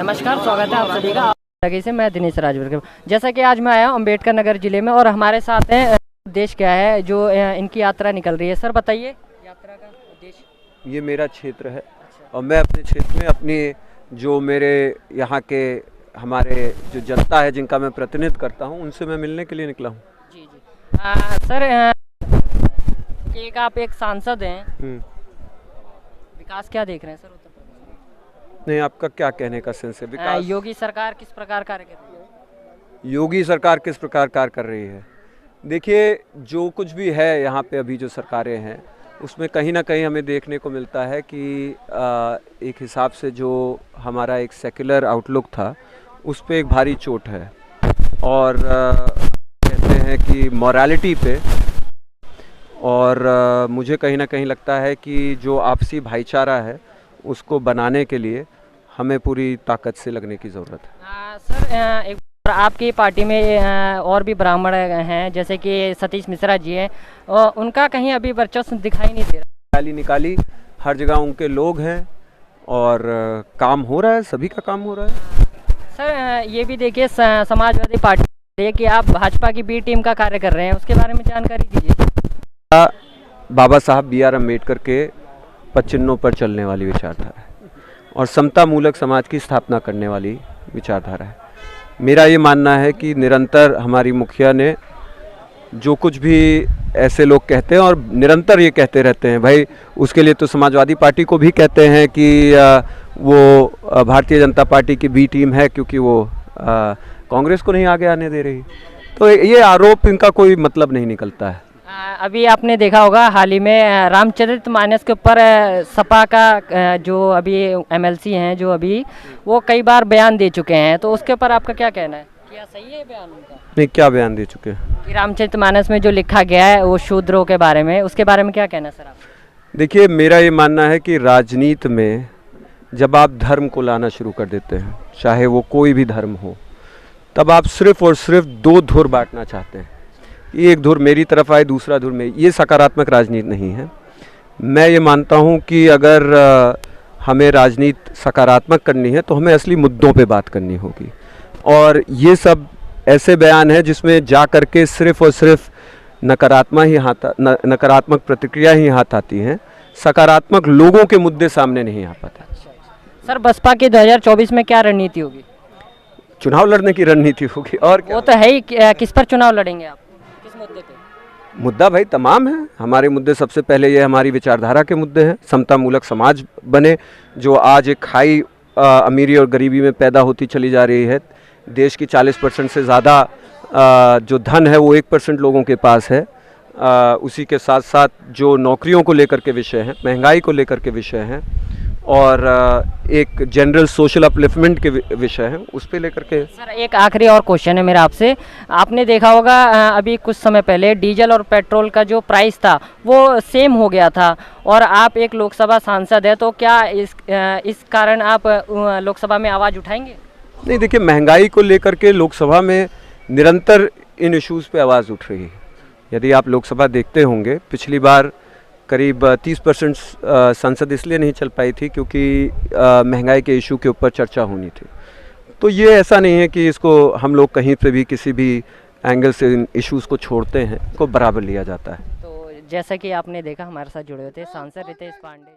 नमस्कार, स्वागत है आप सभी का आगे से। मैं दिनेश राजवर्कर। जैसा कि आज मैं आया हूँ अम्बेडकर नगर जिले में और हमारे साथ हैं उद्देश्य क्या है जो इनकी यात्रा निकल रही है। सर बताइए यात्रा का उद्देश्य। ये मेरा क्षेत्र है और मैं अपने क्षेत्र में अपनी जो मेरे यहाँ के हमारे जो जनता है जिनका मैं प्रतिनिधित्व करता हूँ उनसे मैं मिलने के लिए निकला हूँ। जी जी सर आप एक सांसद हैं, विकास क्या देख रहे हैं सर उत्तर प्रदेश? नहीं, आपका क्या कहने का सेंस है? विकास योगी सरकार किस प्रकार कार्य कर रही है? योगी सरकार किस प्रकार कार्य कर रही है? देखिए, जो कुछ भी है यहाँ पे अभी जो सरकारें हैं उसमें कहीं ना कहीं हमें देखने को मिलता है कि एक हिसाब से जो हमारा एक सेक्युलर आउटलुक था उस पे एक भारी चोट है और कहते हैं कि मॉरलिटी पे। और मुझे कहीं ना कहीं लगता है कि जो आपसी भाईचारा है उसको बनाने के लिए हमें पूरी ताकत से लगने की ज़रूरत है। सर एक आपकी पार्टी में और भी ब्राह्मण हैं जैसे कि सतीश मिश्रा जी हैं, उनका कहीं अभी वर्चस्व दिखाई नहीं दे रहा। रैली निकाली, हर जगह उनके लोग हैं और काम हो रहा है, सभी का काम हो रहा है। सर ये भी देखिए समाजवादी पार्टी कि आप भाजपा की बी टीम का कार्य कर रहे हैं, उसके बारे में जानकारी दीजिए। बाबा साहब B.R. अम्बेडकर के पदचिन्हों पर चलने वाली विचारधारा है और समता मूलक समाज की स्थापना करने वाली विचारधारा है। मेरा ये मानना है कि निरंतर हमारी मुखिया ने जो कुछ भी ऐसे लोग कहते हैं और निरंतर ये कहते रहते हैं, भाई उसके लिए तो समाजवादी पार्टी को भी कहते हैं कि वो भारतीय जनता पार्टी की बी टीम है क्योंकि वो कांग्रेस को नहीं आगे आने दे रही। तो ये आरोप इनका कोई मतलब नहीं निकलता है। अभी आपने देखा होगा हाल ही में रामचरितमानस के ऊपर सपा का जो अभी MLC हैं जो अभी वो कई बार बयान दे चुके हैं, तो उसके ऊपर आपका क्या कहना है? क्या सही है बयान उनका? नहीं, क्या बयान दे चुके हैं? कि रामचरितमानस में जो लिखा गया है वो शूद्रों के बारे में, उसके बारे में क्या कहना है सर आप? देखिए, मेरा ये मानना है कि राजनीति में जब आप धर्म को लाना शुरू कर देते हैं, चाहे वो कोई भी धर्म हो, तब आप सिर्फ और सिर्फ दो धुर बांटना चाहते हैं। एक धुर मेरी तरफ आए, दूसरा धुर में। ये सकारात्मक राजनीति नहीं है। मैं ये मानता हूँ कि अगर हमें राजनीति सकारात्मक करनी है तो हमें असली मुद्दों पे बात करनी होगी। और ये सब ऐसे बयान है जिसमें जा कर के सिर्फ और सिर्फ नकारात्मक प्रतिक्रिया ही हाथ आती हैं, सकारात्मक लोगों के मुद्दे सामने नहीं आ पाते। सर बसपा की 2024 में क्या रणनीति होगी? चुनाव लड़ने की रणनीति होगी और क्या? वो तो है ही। किस पर चुनाव लड़ेंगे आप, किस मुद्दे पे? मुद्दा भाई तमाम है। हमारे मुद्दे सबसे पहले ये हमारी विचारधारा के मुद्दे हैं। समता मूलक समाज बने, जो आज एक खाई अमीरी और गरीबी में पैदा होती चली जा रही है। देश की 40% से ज़्यादा जो धन है वो 1% लोगों के पास है। उसी के साथ साथ जो नौकरियों को लेकर के विषय हैं, महंगाई को लेकर के विषय हैं और एक जनरल सोशल अपलिफ्टमेंट के विषय हैं, उस पे लेकर के। सर एक आखिरी और क्वेश्चन है मेरा आपसे। आपने देखा होगा अभी कुछ समय पहले डीजल और पेट्रोल का जो प्राइस था वो सेम हो गया था और आप एक लोकसभा सांसद है, तो क्या इस कारण आप लोकसभा में आवाज़ उठाएंगे? नहीं, देखिए, महंगाई को लेकर के लोकसभा में निरंतर इन इश्यूज़ पे आवाज़ उठ रही है। यदि आप लोकसभा देखते होंगे, पिछली बार करीब 30% संसद इसलिए नहीं चल पाई थी क्योंकि महंगाई के इशू के ऊपर चर्चा होनी थी। तो ये ऐसा नहीं है कि इसको हम लोग कहीं पे भी किसी भी एंगल से इन इश्यूज़ को छोड़ते हैं, को बराबर लिया जाता है। तो जैसा कि आपने देखा हमारे साथ जुड़े हुए थे सांसद रितेश पांडे।